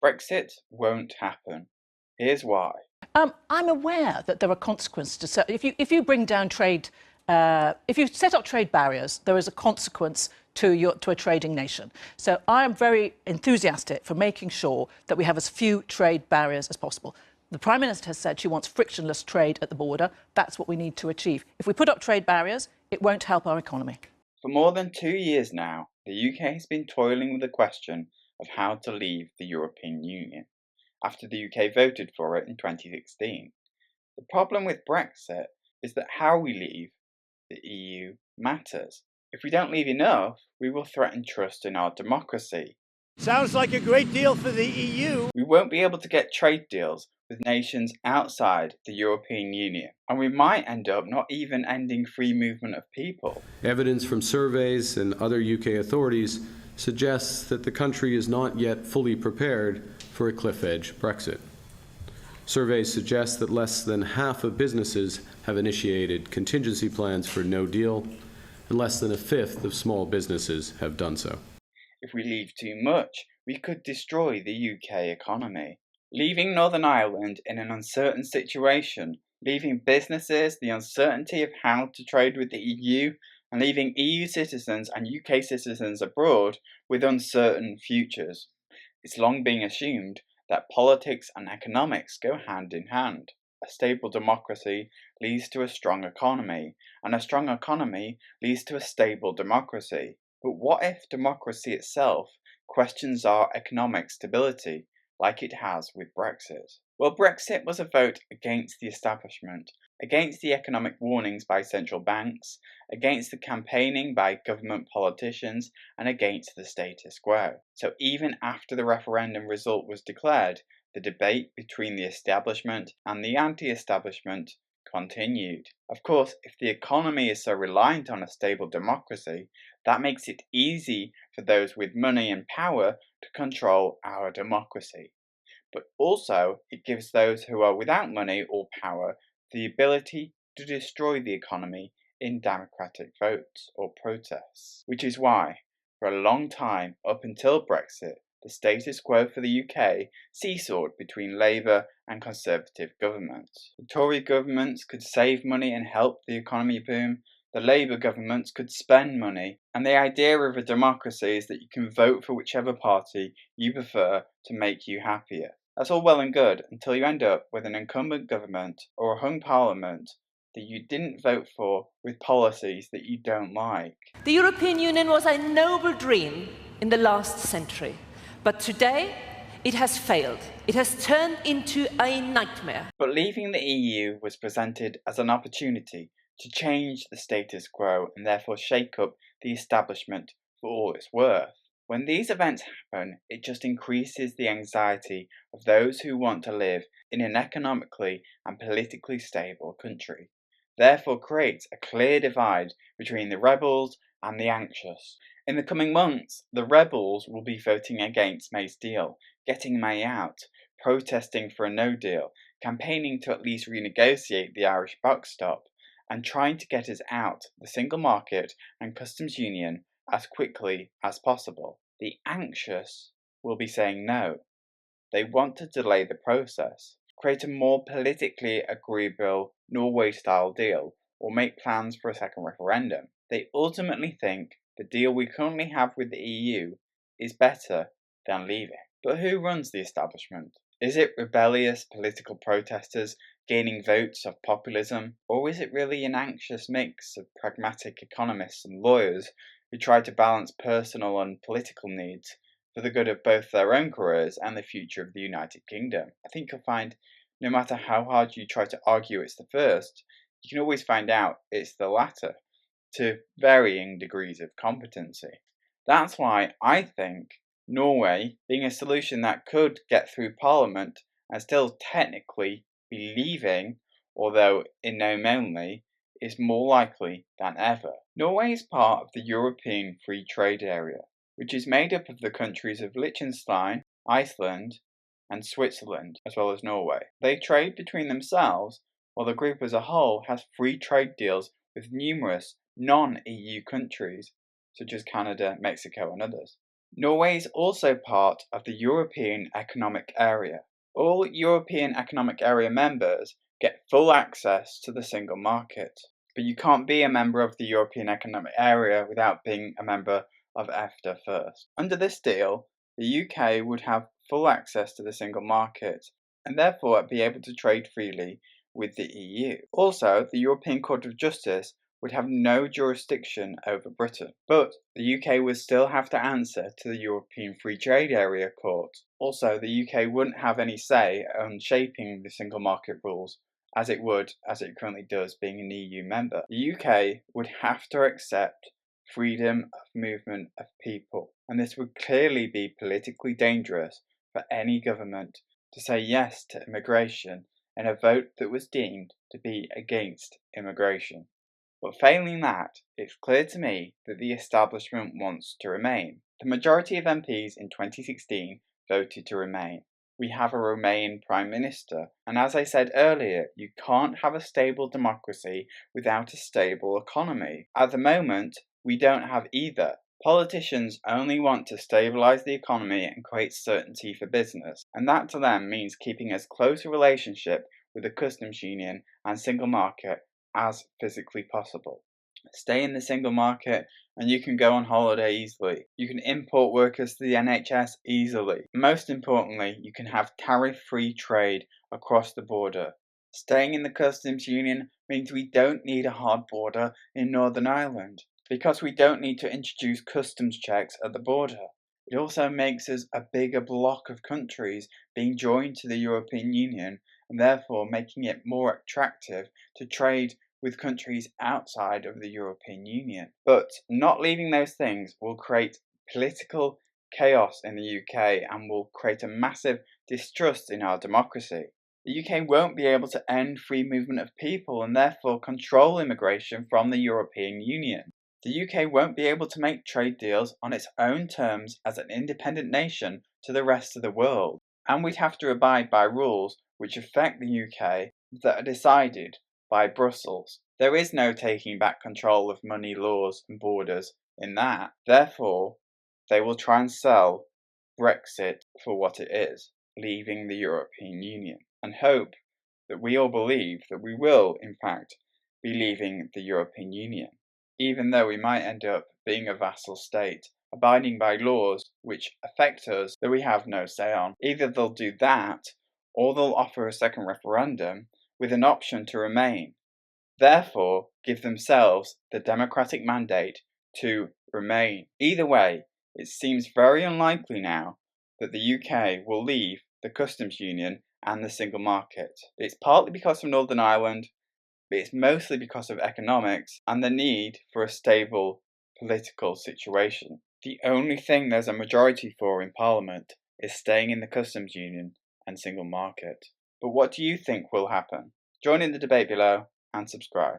Brexit won't happen. Here's why. I'm aware that there are consequences to if you bring down trade, if you set up trade barriers, there is a consequence to a trading nation. So I am very enthusiastic for making sure that we have as few trade barriers as possible. The Prime Minister has said she wants frictionless trade at the border. That's what we need to achieve. If we put up trade barriers, it won't help our economy. For more than 2 years now, the UK has been toiling with the question of how to leave the European Union, after the UK voted for it in 2016. The problem with Brexit is that how we leave the EU matters. If we don't leave enough, we will threaten trust in our democracy. Sounds like a great deal for the EU. We won't be able to get trade deals with nations outside the European Union, and we might end up not even ending free movement of people. Evidence from surveys and other UK authorities suggests that the country is not yet fully prepared for a cliff-edge Brexit. Surveys suggest that less than half of businesses have initiated contingency plans for no deal, and less than a fifth of small businesses have done so. If we leave too much, we could destroy the UK economy. Leaving Northern Ireland in an uncertain situation, leaving businesses the uncertainty of how to trade with the EU, and leaving EU citizens and UK citizens abroad with uncertain futures. It's long been assumed that politics and economics go hand in hand. A stable democracy leads to a strong economy, and a strong economy leads to a stable democracy. But what if democracy itself questions our economic stability, like it has with Brexit? Well, Brexit was a vote against the establishment, against the economic warnings by central banks, against the campaigning by government politicians, and against the status quo. So even after the referendum result was declared, the debate between the establishment and the anti-establishment continued. Of course, if the economy is so reliant on a stable democracy, that makes it easy for those with money and power to control our democracy. But also, it gives those who are without money or power the ability to destroy the economy in democratic votes or protests. Which is why, for a long time, up until Brexit, the status quo for the UK seesawed between Labour and Conservative governments. The Tory governments could save money and help the economy boom. The Labour governments could spend money, and the idea of a democracy is that you can vote for whichever party you prefer to make you happier. That's all well and good until you end up with an incumbent government or a hung parliament that you didn't vote for with policies that you don't like. The European Union was a noble dream in the last century, but today it has failed. It has turned into a nightmare. But leaving the EU was presented as an opportunity to change the status quo and therefore shake up the establishment for all it's worth. When these events happen, it just increases the anxiety of those who want to live in an economically and politically stable country, therefore creates a clear divide between the rebels and the anxious. In the coming months, the rebels will be voting against May's deal, getting May out, protesting for a no deal, campaigning to at least renegotiate the Irish backstop, and trying to get us out the single market and customs union as quickly as possible. The anxious will be saying no. They want to delay the process, create a more politically agreeable Norway-style deal, or make plans for a second referendum. They ultimately think the deal we currently have with the EU is better than leaving. But who runs the establishment? Is it rebellious political protesters gaining votes of populism, or is it really an anxious mix of pragmatic economists and lawyers who try to balance personal and political needs for the good of both their own careers and the future of the United Kingdom? I think you'll find no matter how hard you try to argue it's the first, you can always find out it's the latter, to varying degrees of competency. That's why I think Norway, being a solution that could get through Parliament and still technically be leaving, although in name only, is more likely than ever. Norway is part of the European Free Trade Area, which is made up of the countries of Liechtenstein, Iceland, and Switzerland, as well as Norway. They trade between themselves, while the group as a whole has free trade deals with numerous non-EU countries, such as Canada, Mexico, and others. Norway is also part of the European Economic Area. All European Economic Area members get full access to the single market. But you can't be a member of the European Economic Area without being a member of EFTA first. Under this deal, the UK would have full access to the single market and therefore be able to trade freely with the EU. Also, the European Court of Justice would have no jurisdiction over Britain, but the UK would still have to answer to the European Free Trade Area Court. Also, the UK wouldn't have any say on shaping the single market rules as it currently does being an EU member. The UK would have to accept freedom of movement of people, and this would clearly be politically dangerous for any government to say yes to immigration in a vote that was deemed to be against immigration. But failing that, it's clear to me that the establishment wants to remain. The majority of MPs in 2016 voted to remain. We have a Remain Prime Minister, and as I said earlier, you can't have a stable democracy without a stable economy. At the moment, we don't have either. Politicians only want to stabilise the economy and create certainty for business, and that to them means keeping as close a relationship with the customs union and single market as physically possible. Stay in the single market and you can go on holiday easily. You can import workers to the NHS easily. Most importantly, you can have tariff-free trade across the border. Staying in the customs union means we don't need a hard border in Northern Ireland, because we don't need to introduce customs checks at the border. It also makes us a bigger bloc of countries being joined to the European Union, and therefore making it more attractive to trade with countries outside of the European Union. But not leaving those things will create political chaos in the UK and will create a massive distrust in our democracy. The UK won't be able to end free movement of people and therefore control immigration from the European Union. The UK won't be able to make trade deals on its own terms as an independent nation to the rest of the world, and we'd have to abide by rules which affect the UK that are decided by Brussels. There is no taking back control of money, laws and borders in that. Therefore, they will try and sell Brexit for what it is, leaving the European Union, and hope that we all believe that we will, in fact, be leaving the European Union, even though we might end up being a vassal state, abiding by laws which affect us that we have no say on. Either they'll do that, or they'll offer a second referendum with an option to remain, therefore give themselves the democratic mandate to remain. Either way, it seems very unlikely now that the UK will leave the customs union and the single market. It's partly because of Northern Ireland, but it's mostly because of economics and the need for a stable political situation. The only thing there's a majority for in Parliament is staying in the customs union and single market. But what do you think will happen? Join in the debate below and subscribe.